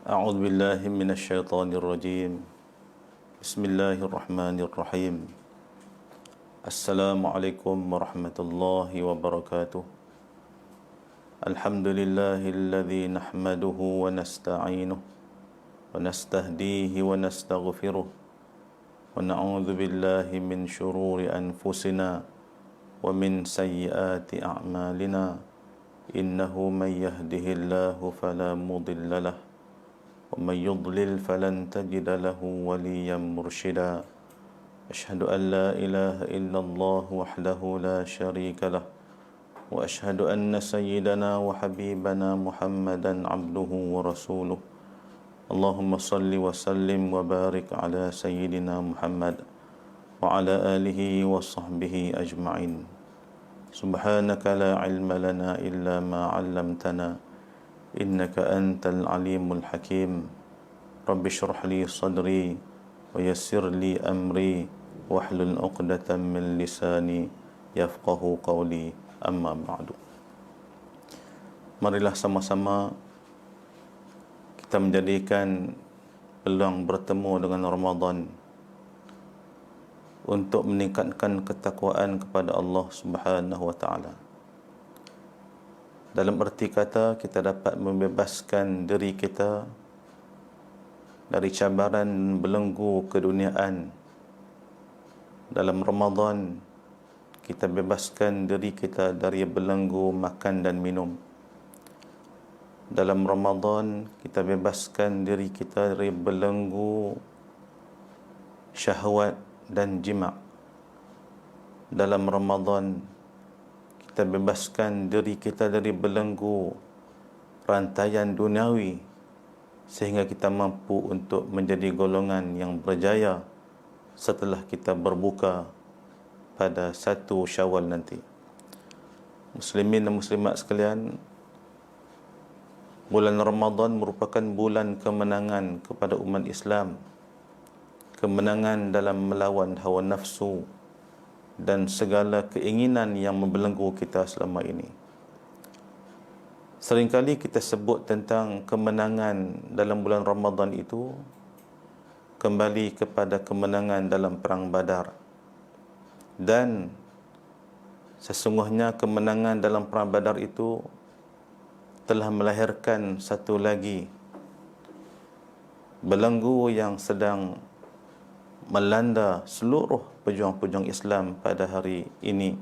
أعوذ بالله من الشيطان الرجيم. بسم الله الرحمن الرحيم. السلام عليكم ورحمة الله وبركاته. الحمد لله الذي نحمده ونستعينه ونستهديه ونستغفره ونعوذ بالله من شرور أنفسنا ومن سيئات أعمالنا. إنه من يهده الله فلا مضل له ومن يضلل فلن تجد له وليا مرشدا. أشهد أن لا إله إلا الله وحده لا شريك له وأشهد أن سيدنا وحبيبنا محمدا عبده ورسوله. اللهم صل وسلم وبارك على سيدنا محمد وعلى آله وصحبه أجمعين. سبحانك لا علم لنا إلا ما علمتنا إنك أنت العليم الحكيم. رب اشرح لي صدري ويسر لي أمري واحلل عقدة من لساني يفقه قولي. أما بعد. Marilah sama-sama kita menjadikan peluang bertemu dengan Ramadan untuk meningkatkan ketakwaan kepada Allah Subhanahu wa taala. Dalam erti kata, kita dapat membebaskan diri kita dari cabaran belenggu keduniaan. Dalam Ramadan, kita bebaskan diri kita dari belenggu makan dan minum. Dalam Ramadan, kita bebaskan diri kita dari belenggu syahwat dan jima'. Dalam Ramadan, kita bebaskan diri kita dari belenggu rantaian duniawi sehingga kita mampu untuk menjadi golongan yang berjaya setelah kita berbuka pada 1 Syawal nanti. Muslimin dan muslimat sekalian, bulan Ramadan merupakan bulan kemenangan kepada umat Islam. Kemenangan dalam melawan hawa nafsu dan segala keinginan yang membelenggu kita selama ini. Seringkali kita sebut tentang kemenangan dalam bulan Ramadan itu kembali kepada kemenangan dalam perang Badar. Dan sesungguhnya kemenangan dalam perang Badar itu telah melahirkan satu lagi belenggu yang sedang melanda seluruh pejuang-pejuang Islam pada hari ini,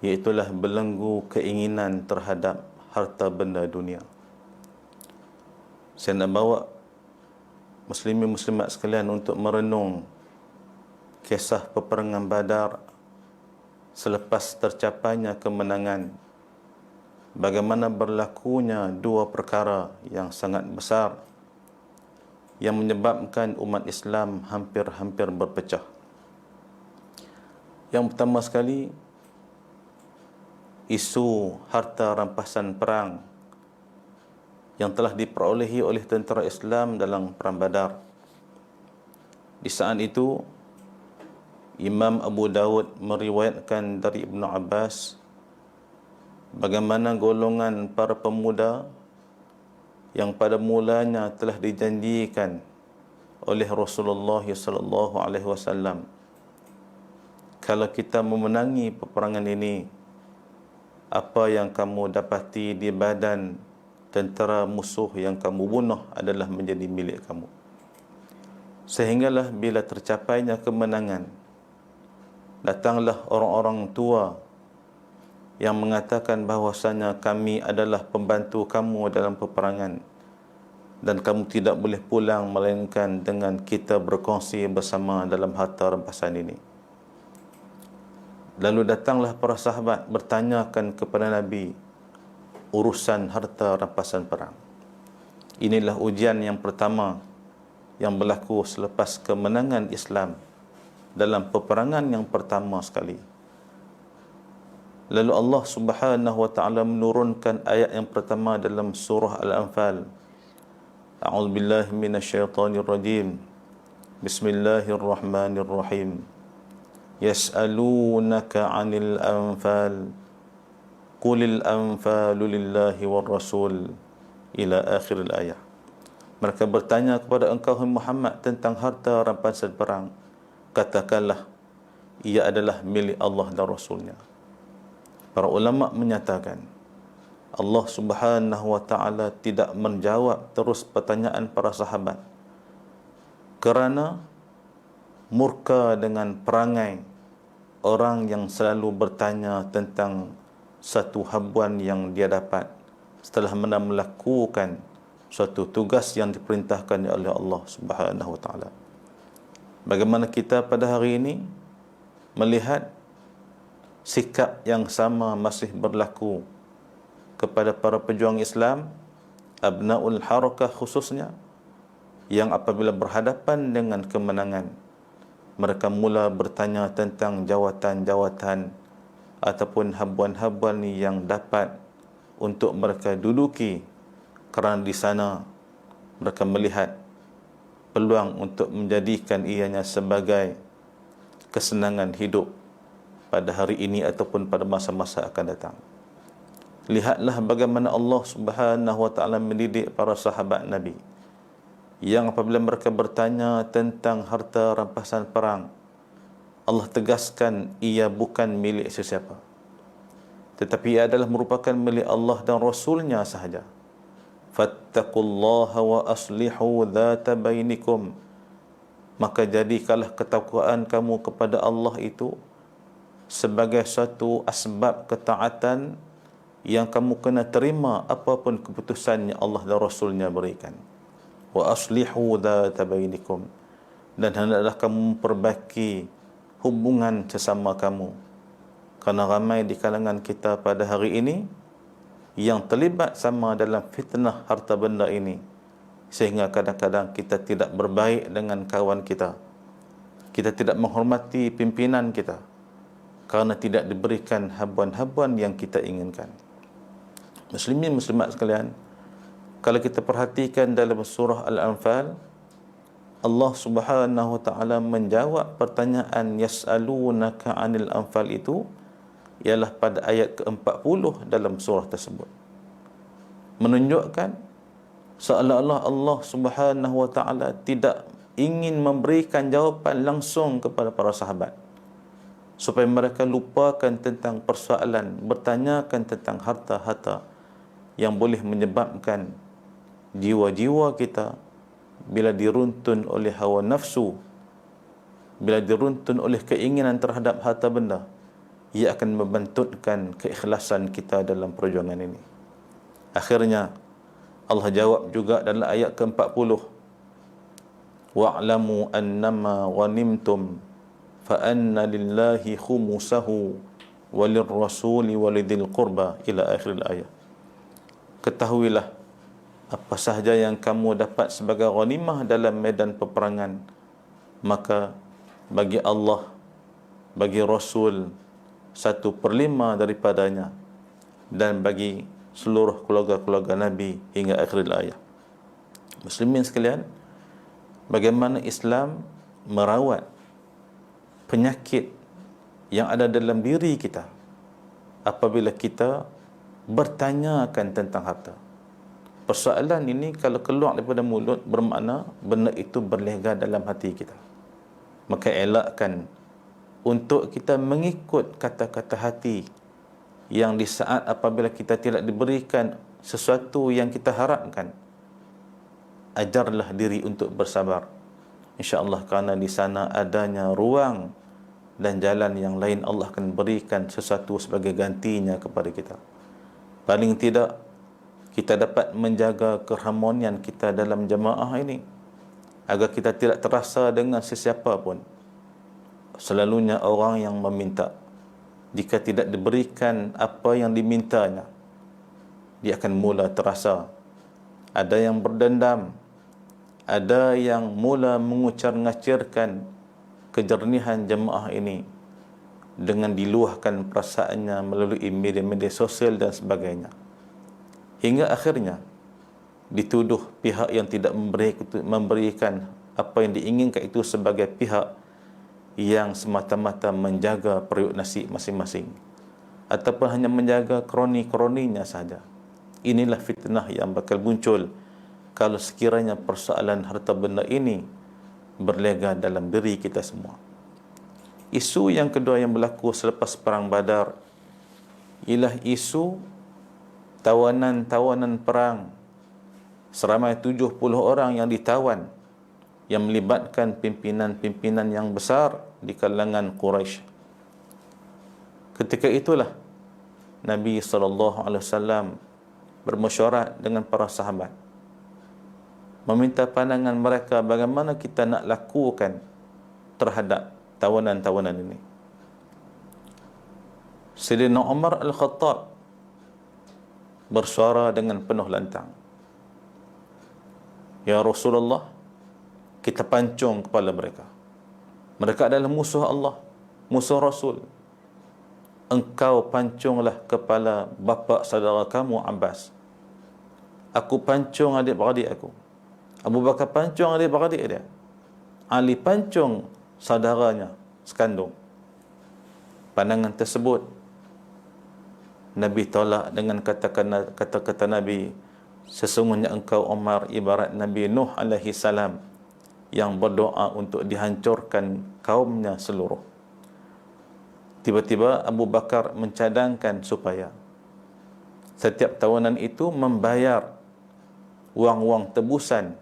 iaitulah belenggu keinginan terhadap harta benda dunia. Saya nak bawa muslimin muslimat sekalian untuk merenung kisah peperangan Badar selepas tercapainya kemenangan. Bagaimana berlakunya dua perkara yang sangat besar yang menyebabkan umat Islam hampir-hampir berpecah. Yang pertama sekali, isu harta rampasan perang yang telah diperolehi oleh tentera Islam dalam perang Badar. Di saat itu, Imam Abu Dawud meriwayatkan dari Ibnu Abbas bagaimana golongan para pemuda yang pada mulanya telah dijanjikan oleh Rasulullah sallallahu alaihi wasallam, kalau kita memenangi peperangan ini, apa yang kamu dapati di badan tentera musuh yang kamu bunuh adalah menjadi milik kamu. Sehinggalah bila tercapainya kemenangan, datanglah orang-orang tua yang mengatakan bahawasanya kami adalah pembantu kamu dalam peperangan dan kamu tidak boleh pulang melainkan dengan kita berkongsi bersama dalam harta rampasan ini. Lalu datanglah para sahabat bertanyakan kepada Nabi urusan harta rampasan perang. Inilah ujian yang pertama yang berlaku selepas kemenangan Islam dalam peperangan yang pertama sekali. Lalu Allah Subhanahu wa taala menurunkan ayat yang pertama dalam surah Al-Anfal. A'udzu billahi minasyaitonir rajim. Bismillahirrahmanirrahim. Yas'alunaka 'anil anfal. Qulil anfalu lillahi war rasul ila akhir ayat. mereka bertanya kepada engkau Muhammad tentang harta rampasan perang, katakanlah ia adalah milik Allah dan Rasulnya. Para ulama menyatakan Allah Subhanahu wa taala tidak menjawab terus pertanyaan para sahabat kerana murka dengan perangai orang yang selalu bertanya tentang satu habuan yang dia dapat setelah melakukan suatu tugas yang diperintahkan oleh Allah Subhanahu wa taala. Bagaimana kita pada hari ini melihat sikap yang sama masih berlaku kepada para pejuang Islam, abnaul harakah khususnya, yang apabila berhadapan dengan kemenangan, mereka mula bertanya tentang jawatan-jawatan ataupun habuan-habuan yang dapat untuk mereka duduki, kerana di sana mereka melihat peluang untuk menjadikan ianya sebagai kesenangan hidup pada hari ini ataupun pada masa-masa akan datang. Lihatlah bagaimana Allah Subhanahu wa taala mendidik para sahabat Nabi yang apabila mereka bertanya tentang harta rampasan perang, Allah tegaskan ia bukan milik sesiapa, tetapi ia adalah merupakan milik Allah dan Rasulnya sahaja. Fattaqullaha wa aslihu dhata bainikum, maka jadikanlah ketakwaan kamu kepada Allah itu sebagai satu asbab ketaatan yang kamu kena terima apapun keputusan yang Allah dan Rasulnya berikan. Wa aslihu dhata bainikum, dan hendaklah kamu memperbaiki hubungan sesama kamu, kerana ramai di kalangan kita pada hari ini yang terlibat sama dalam fitnah harta benda ini, sehingga kadang-kadang kita tidak berbaik dengan kawan kita, kita tidak menghormati pimpinan kita kerana tidak diberikan habuan-habuan yang kita inginkan. Muslimin muslimat sekalian, kalau kita perhatikan dalam surah Al-Anfal, Allah Subhanahu wa taala menjawab pertanyaan yas'alunaka 'anil anfal itu ialah pada ayat ke-40 dalam surah tersebut, menunjukkan seolah-olah Allah Subhanahu wa taala tidak ingin memberikan jawapan langsung kepada para sahabat supaya mereka lupakan tentang persoalan bertanyakan tentang harta-harta yang boleh menyebabkan jiwa-jiwa kita bila diruntun oleh hawa nafsu, bila diruntun oleh keinginan terhadap harta benda, ia akan membantutkan keikhlasan kita dalam perjuangan ini. Akhirnya Allah jawab juga dalam ayat ke-40, wa'lamu annama ghanimtum fa anna lillahi khumusahu walirrasuli walidil qurba ila akhir ayat. Ketahuilah apa sahaja yang kamu dapat sebagai ghanimah dalam medan peperangan, maka bagi Allah, bagi Rasul 1/5 daripadanya, dan bagi seluruh keluarga-keluarga Nabi hingga akhir ayat. Muslimin sekalian, bagaimana Islam merawat penyakit yang ada dalam diri kita apabila kita bertanyakan tentang harta. Persoalan ini kalau keluar daripada mulut bermakna benda itu berlega dalam hati kita. Maka elakkan untuk kita mengikut kata-kata hati yang di saat apabila kita tidak diberikan sesuatu yang kita harapkan. Ajarlah diri untuk bersabar, insya-Allah, kerana di sana adanya ruang dan jalan yang lain. Allah akan berikan sesuatu sebagai gantinya kepada kita. Paling tidak kita dapat menjaga keharmonian kita dalam jemaah ini agar kita tidak terasa dengan sesiapa pun. Selalunya orang yang meminta, jika tidak diberikan apa yang dimintanya, dia akan mula terasa. Ada yang berdendam, ada yang mula mengucar-ngacirkan kejernihan jemaah ini dengan diluahkan perasaannya melalui media-media sosial dan sebagainya. Hingga akhirnya dituduh pihak yang tidak memberikan apa yang diinginkan itu sebagai pihak yang semata-mata menjaga periuk nasi masing-masing ataupun hanya menjaga kroni-kroninya sahaja. Inilah fitnah yang bakal muncul kalau sekiranya persoalan harta benda ini berlega dalam diri kita semua. Isu yang kedua yang berlaku selepas perang Badar ialah isu tawanan-tawanan perang seramai 70 orang yang ditawan, yang melibatkan pimpinan-pimpinan yang besar di kalangan Quraisy. Ketika itulah Nabi SAW bermesyuarat dengan para sahabat, meminta pandangan mereka bagaimana kita nak lakukan terhadap tawanan-tawanan ini. Sayyidina Umar Al-Khattab bersuara dengan penuh lantang, "Ya Rasulullah, kita pancung kepala mereka. Mereka adalah musuh Allah, musuh Rasul. Engkau pancunglah kepala bapa saudara kamu Abbas. Aku pancung adik-beradik aku. Abu Bakar pancung adik-beradik dia. Ali pancung saudaranya sekandung." Pandangan tersebut Nabi tolak dengan kata-kata Nabi, "Sesungguhnya engkau Umar ibarat Nabi Nuh alaihi salam yang berdoa untuk dihancurkan kaumnya seluruh." Tiba-tiba Abu Bakar mencadangkan supaya setiap tawanan itu membayar wang-wang tebusan,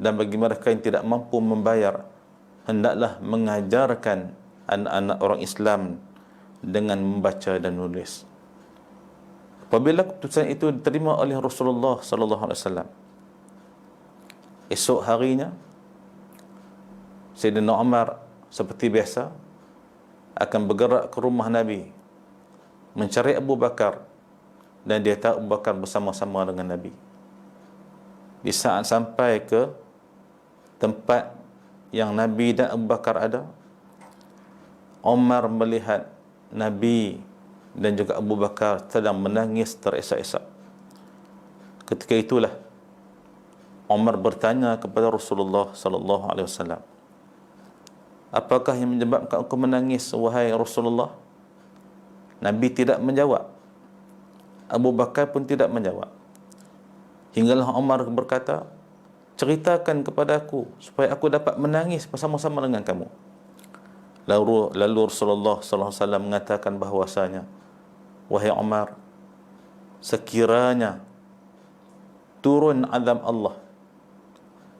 dan bagi mereka yang tidak mampu membayar, hendaklah mengajarkan anak-anak orang Islam dengan membaca dan menulis. Apabila keputusan itu diterima oleh Rasulullah SAW, esok harinya Sayyidina Umar seperti biasa akan bergerak ke rumah Nabi mencari Abu Bakar, dan dia tahu Abu Bakar bersama-sama dengan Nabi. Di saat sampai ke tempat yang Nabi dan Abu Bakar ada, Umar melihat Nabi dan juga Abu Bakar sedang menangis teresak-esak. Ketika itulah Umar bertanya kepada Rasulullah SAW, "Apakah yang menyebabkan engkau menangis, wahai Rasulullah?" Nabi tidak menjawab, Abu Bakar pun tidak menjawab. Hinggalah Umar berkata, "Ceritakan kepada aku supaya aku dapat menangis bersama-sama dengan kamu." Lalu Rasulullah SAW mengatakan bahwasanya, "Wahai Umar, sekiranya turun azab Allah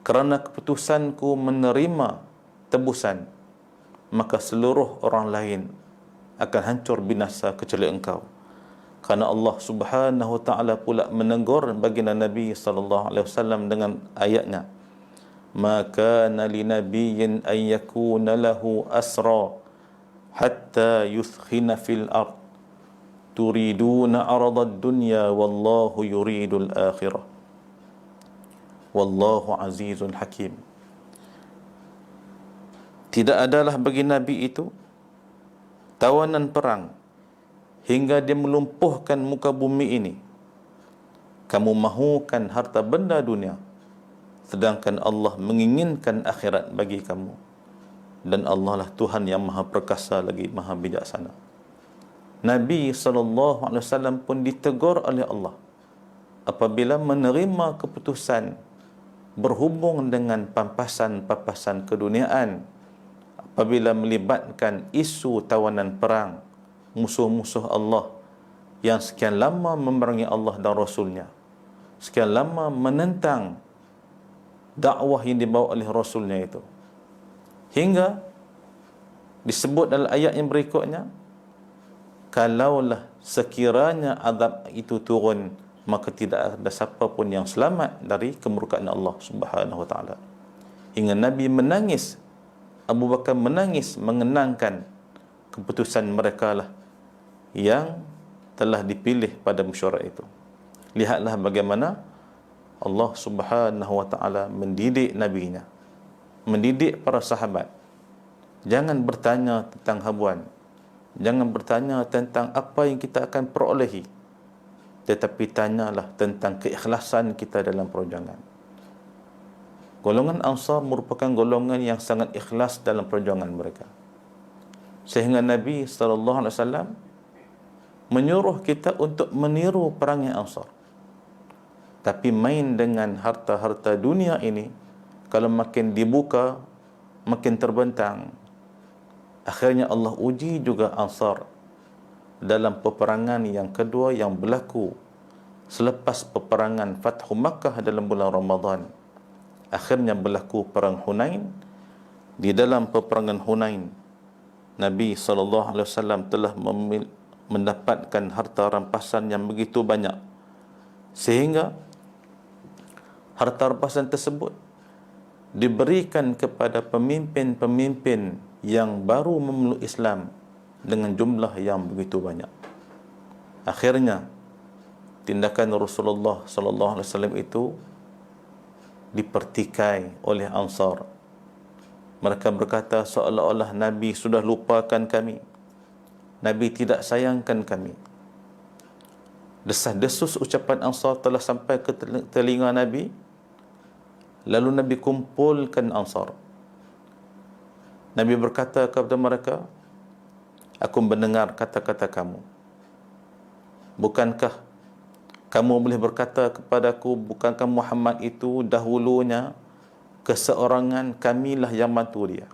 kerana keputusanku menerima tebusan, maka seluruh orang lain akan hancur binasa kecuali engkau." Karena Allah Subhanahu wa taala pula menegur baginda Nabi SAW dengan ayatnya, "Ma kana li nabiyyin an yakuna lahu asra hatta yuthkhina fil ard turiduna arada ad-dunya wallahu yuridul akhirah wallahu azizun hakim." Tidak adalah bagi Nabi itu tawanan perang hingga dia melumpuhkan muka bumi ini. Kamu mahukan harta benda dunia, sedangkan Allah menginginkan akhirat bagi kamu. Dan Allah lah Tuhan yang maha perkasa lagi maha bijaksana. Nabi SAW pun ditegur oleh Allah apabila menerima keputusan berhubung dengan pampasan-pampasan keduniaan, apabila melibatkan isu tawanan perang, musuh-musuh Allah yang sekian lama memerangi Allah dan Rasulnya, sekian lama menentang dakwah yang dibawa oleh Rasulnya itu, hingga disebut dalam ayat yang berikutnya, "Kalaulah sekiranya azab itu turun, maka tidak ada siapa pun yang selamat dari kemurkaan Allah Subhanahu wa taala." Hingga Nabi menangis, Abu Bakar menangis mengenangkan keputusan mereka lah yang telah dipilih pada mesyuarat itu. Lihatlah bagaimana Allah Subhanahu wa taala mendidik nabinya, mendidik para sahabat. Jangan bertanya tentang habuan, jangan bertanya tentang apa yang kita akan perolehi, tetapi tanyalah tentang keikhlasan kita dalam perjuangan. Golongan Ansar merupakan golongan yang sangat ikhlas dalam perjuangan mereka, sehingga Nabi SAW menyuruh kita untuk meniru perangnya Ansar. Tapi main dengan harta-harta dunia ini, kalau makin dibuka, makin terbentang. Akhirnya Allah uji juga Ansar dalam peperangan yang kedua yang berlaku selepas peperangan Fathu Makkah dalam bulan Ramadan. Akhirnya berlaku perang Hunain. Di dalam peperangan Hunain, Nabi SAW telah mendapatkan harta rampasan yang begitu banyak, sehingga harta rampasan tersebut diberikan kepada pemimpin-pemimpin yang baru memeluk Islam dengan jumlah yang begitu banyak. Akhirnya tindakan Rasulullah SAW itu dipertikai oleh Ansar. Mereka berkata seolah-olah Nabi sudah lupakan kami, Nabi tidak sayangkan kami. Desas-desus ucapan Ansar telah sampai ke telinga Nabi. Lalu Nabi kumpulkan Ansar. Nabi berkata kepada mereka, aku mendengar kata-kata kamu. Bukankah kamu boleh berkata kepadaku, bukankah Muhammad itu dahulunya keseorangan, kamilah yang bantu dia?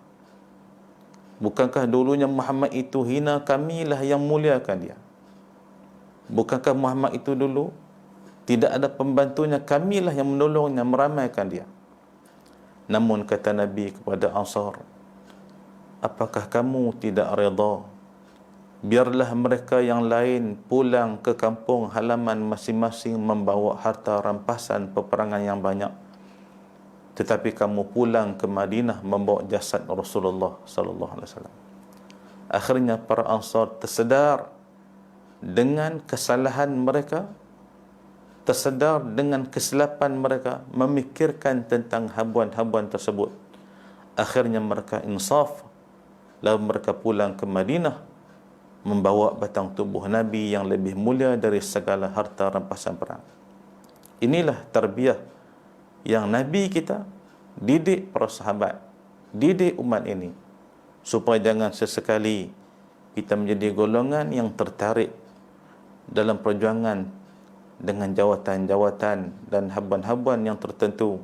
Bukankah dulunya Muhammad itu hina, kamilah yang muliakan dia? Bukankah Muhammad itu dulu tidak ada pembantunya, kamilah yang menolongnya, meramaikan dia? Namun kata Nabi kepada Ansar, apakah kamu tidak redha? Biarlah mereka yang lain pulang ke kampung halaman masing-masing membawa harta rampasan peperangan yang banyak, tetapi kamu pulang ke Madinah membawa jasad Rasulullah sallallahu alaihi wasallam. Akhirnya para Ansar tersedar dengan kesalahan mereka, tersedar dengan kesilapan mereka, memikirkan tentang habuan-habuan tersebut. Akhirnya mereka insaf, lalu mereka pulang ke Madinah membawa batang tubuh Nabi yang lebih mulia dari segala harta rampasan perang. Inilah tarbiyah yang Nabi kita didik para sahabat, didik umat ini, supaya jangan sesekali kita menjadi golongan yang tertarik dalam perjuangan dengan jawatan-jawatan dan habuan-habuan yang tertentu,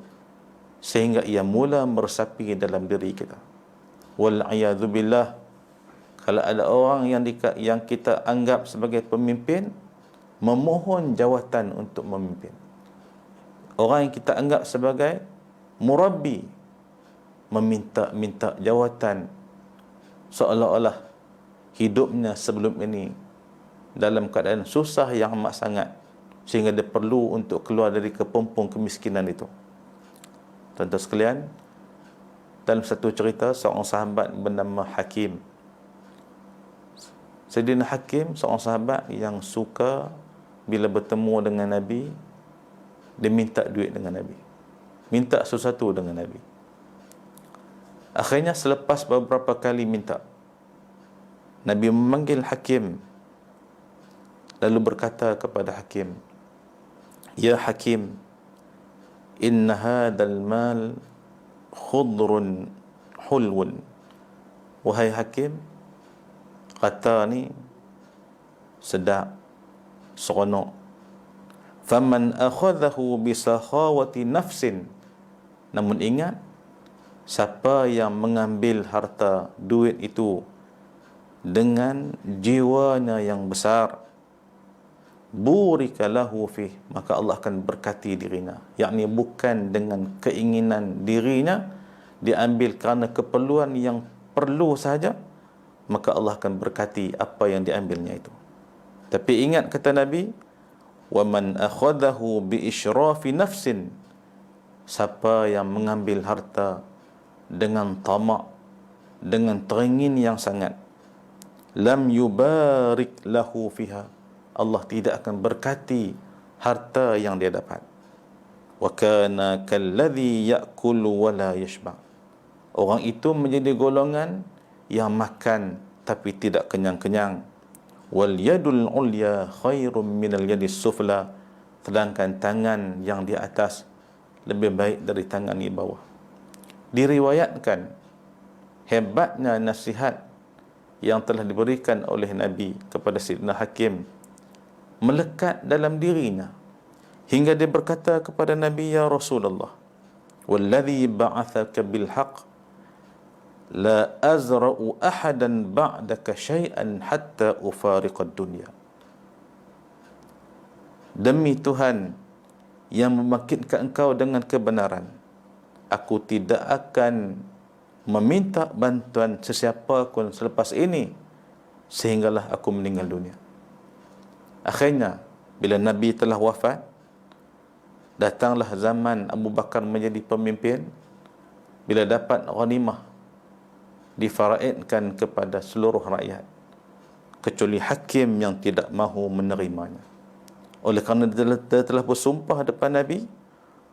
sehingga ia mula meresapi dalam diri kita. Wal'iyadzu billah, kalau ada orang yang kita anggap sebagai pemimpin, memohon jawatan untuk memimpin. Orang yang kita anggap sebagai murabbi, meminta jawatan, seolah-olah hidupnya sebelum ini dalam keadaan susah yang amat sangat, sehingga dia perlu untuk keluar dari kepompong kemiskinan itu. Tuan-tuan sekalian, dalam satu cerita, seorang sahabat bernama Hakim. Sayyidina Hakim, seorang sahabat yang suka bila bertemu dengan Nabi, dia minta duit dengan Nabi, minta sesuatu dengan Nabi. Akhirnya selepas beberapa kali minta, Nabi memanggil Hakim, lalu berkata kepada Hakim, ya Hakim, inna hadal mal khudrun hulwun. Wahai Hakim, kata ni sedap, seronok. Faman akhadhahu bisakhawati nafsin. Namun ingat, siapa yang mengambil harta duit itu dengan jiwanya yang besar, burika lahu fih, maka Allah akan berkati dirinya. Yakni bukan dengan keinginan dirinya, diambil kerana keperluan yang perlu sahaja, maka Allah akan berkati apa yang diambilnya itu. Tapi ingat kata Nabi, wa man akhadahu bi isyrafi nafsin, siapa yang mengambil harta dengan tamak, dengan teringin yang sangat, lam yubarik lahu fiha, Allah tidak akan berkati harta yang dia dapat. Wa kana kalladhi ya'kulu wa la yashba, orang itu menjadi golongan yang makan tapi tidak kenyang-kenyang. Wal yadul ulya khairum minal yadis sufla, sedangkan tangan yang di atas lebih baik dari tangan di bawah. Diriwayatkan hebatnya nasihat yang telah diberikan oleh Nabi kepada Sayyidina Hakim melekat dalam dirinya, hingga dia berkata kepada Nabi, ya Rasulullah, walladhi ba'athaka bilhaq la azra'u ahadan ba'daka syai'an hatta ufariqad dunya. Demi Tuhan yang membangkitkan engkau dengan kebenaran, aku tidak akan meminta bantuan sesiapa pun selepas ini sehinggalah aku meninggal dunia. Akhirnya bila Nabi telah wafat, datanglah zaman Abu Bakar menjadi pemimpin. Bila dapat ghanimah, difaraidkan kepada seluruh rakyat kecuali hakim yang tidak mahu menerimanya. Oleh kerana dia telah bersumpah depan Nabi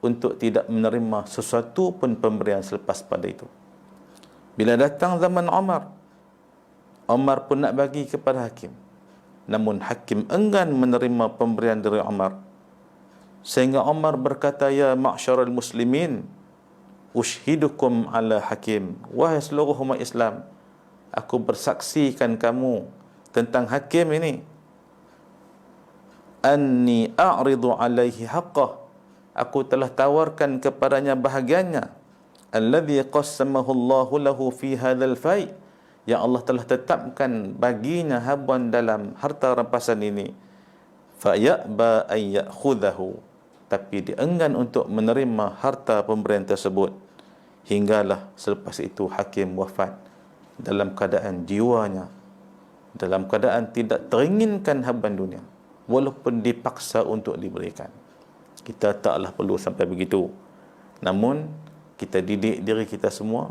untuk tidak menerima sesuatu pun pemberian selepas pada itu. Bila datang zaman Umar, Umar pun nak bagi kepada hakim, namun hakim enggan menerima pemberian dari Umar, sehingga Umar berkata, ya ma'syaral muslimin, ushidukum ala hakim, wahai seluruh umat Islam, aku bersaksikan kamu tentang hakim ini, anni a'ridu alaihi haqqah, aku telah tawarkan kepadanya bahagiannya, alladhi qassamahu Allahu lahu fi hadzal fai', yang Allah telah tetapkan baginya habuan dalam harta rampasan ini, fa ya'ba an ya'khudhahu, tapi dia enggan untuk menerima harta pemberian tersebut, hinggalah selepas itu hakim wafat dalam keadaan jiwanya, dalam keadaan tidak teringinkan habuan dunia, walaupun dipaksa untuk diberikan. Kita taklah perlu sampai begitu, namun kita didik diri kita semua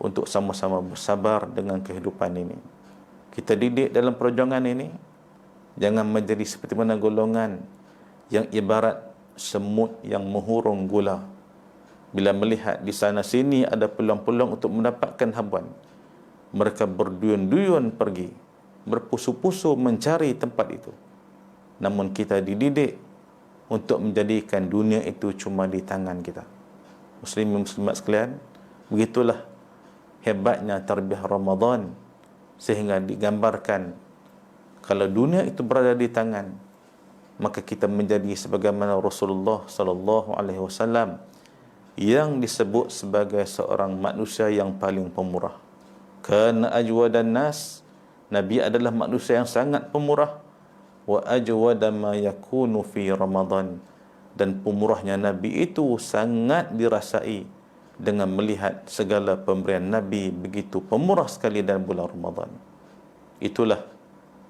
untuk sama-sama bersabar dengan kehidupan ini. Kita didik dalam perjuangan ini, jangan menjadi seperti mana golongan yang ibarat semut yang menghurung gula. Bila melihat di sana sini ada peluang-peluang untuk mendapatkan habuan, mereka berduyun-duyun pergi, berpusu-pusu mencari tempat itu. Namun kita dididik untuk menjadikan dunia itu cuma di tangan kita. Muslimin muslimat sekalian, begitulah hebatnya tarbiyah Ramadan, sehingga digambarkan kalau dunia itu berada di tangan, maka kita menjadi sebagaimana Rasulullah sallallahu alaihi wasallam yang disebut sebagai seorang manusia yang paling pemurah. Kana ajwadan nas, Nabi adalah manusia yang sangat pemurah. Wa ajwada ma yakunu fi Ramadan, dan pemurahnya Nabi itu sangat dirasai dengan melihat segala pemberian Nabi begitu pemurah sekali dalam bulan Ramadan. Itulah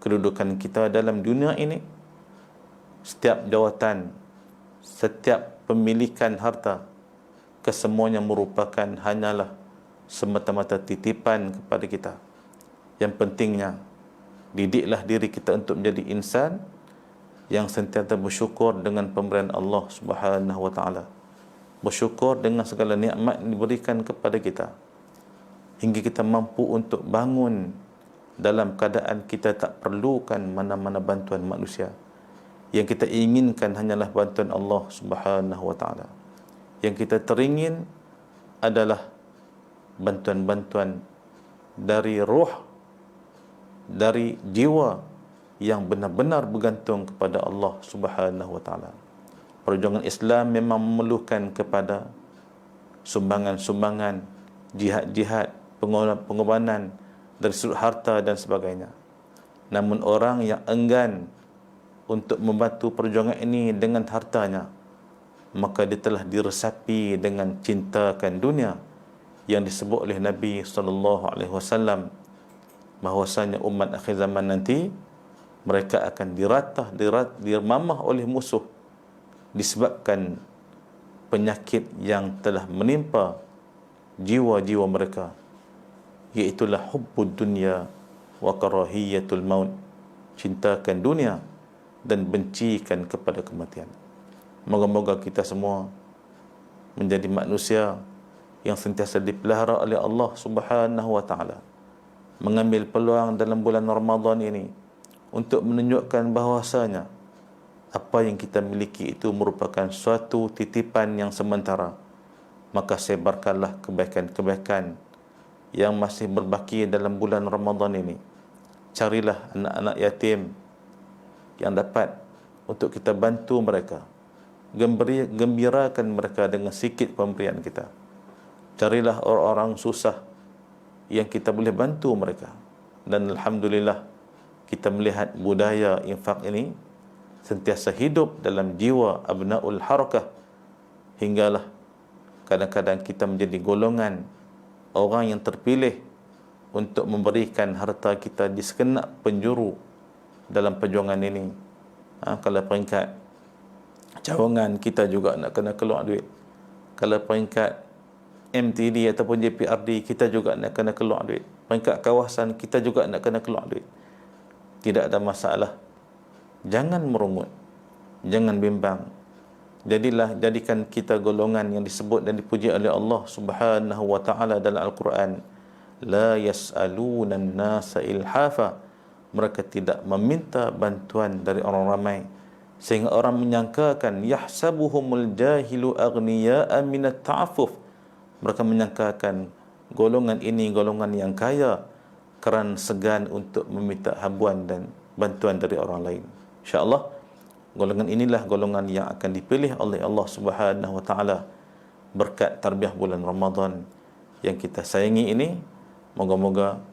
kedudukan kita dalam dunia ini. Setiap jawatan, setiap pemilikan harta, kesemuanya merupakan hanyalah semata-mata titipan kepada kita. Yang pentingnya, didiklah diri kita untuk menjadi insan yang sentiasa bersyukur dengan pemberian Allah Subhanahu wa taala. Bersyukur dengan segala nikmat yang diberikan kepada kita, hingga kita mampu untuk bangun dalam keadaan kita tak perlukan mana-mana bantuan manusia. Yang kita inginkan hanyalah bantuan Allah Subhanahu wa taala. Yang kita teringin adalah bantuan-bantuan dari roh, dari jiwa yang benar-benar bergantung kepada Allah Subhanahu wa taala. Perjuangan Islam memang memerlukan kepada sumbangan-sumbangan, jihad-jihad, pengorbanan dari sudut harta dan sebagainya. Namun orang yang enggan untuk membantu perjuangan ini dengan hartanya, maka dia telah diresapi dengan cintakan dunia yang disebut oleh Nabi SAW bahwasanya umat akhir zaman nanti mereka akan dirmamah oleh musuh disebabkan penyakit yang telah menimpa jiwa-jiwa mereka, iaitulah hubbud dunya wa karahiyatul maut, cintakan dunia dan bencikan kepada kematian. Moga-moga kita semua menjadi manusia yang sentiasa dipelihara oleh Allah Subhanahu wa taala, mengambil peluang dalam bulan Ramadan ini untuk menunjukkan bahawasanya apa yang kita miliki itu merupakan suatu titipan yang sementara. Maka sebarkanlah kebaikan-kebaikan yang masih berbaki dalam bulan Ramadan ini. Carilah anak-anak yatim yang dapat untuk kita bantu mereka, gembirakan mereka dengan sikit pemberian kita. Carilah orang-orang susah yang kita boleh bantu mereka. Dan alhamdulillah, kita melihat budaya infak ini sentiasa hidup dalam jiwa abnaul harakah, hinggalah kadang-kadang kita menjadi golongan orang yang terpilih untuk memberikan harta kita di sekenap penjuru dalam perjuangan ini. Kalau peringkat cawangan, kita juga nak kena keluar duit. Kalau peringkat MTD ataupun JPRD, kita juga nak kena keluar duit. Peringkat kawasan, kita juga nak kena keluar duit. Tidak ada masalah. Jangan merungut, jangan bimbang. Jadikan kita golongan yang disebut dan dipuji oleh Allah Subhanahu wa taala dalam Al-Quran. La yas'aluna an-nasa ilhafa. Mereka tidak meminta bantuan dari orang ramai, sehingga orang menyangkakan yahsabuhumul jahilu aghniya'a minat ta'affuf. Mereka menyangkakan golongan ini golongan yang kaya kerana segan untuk meminta habuan dan bantuan dari orang lain. InsyaAllah golongan inilah golongan yang akan dipilih oleh Allah Subhanahu wa taala berkat tarbiyah bulan Ramadan yang kita sayangi ini. Moga-moga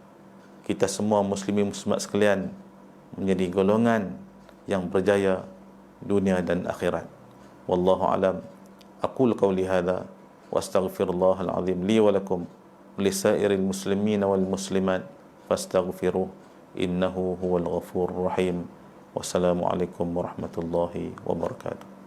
kita semua muslimin muslimat sekalian menjadi golongan yang berjaya dunia dan akhirat. Wallahu alam. Aqul qawli hadha wa astaghfirullahal azim li wa lakum lisairil muslimin wal muslimat fastaghfiruh innahu huwal ghafurur rahim. Wassalamualaikum warahmatullahi wabarakatuh.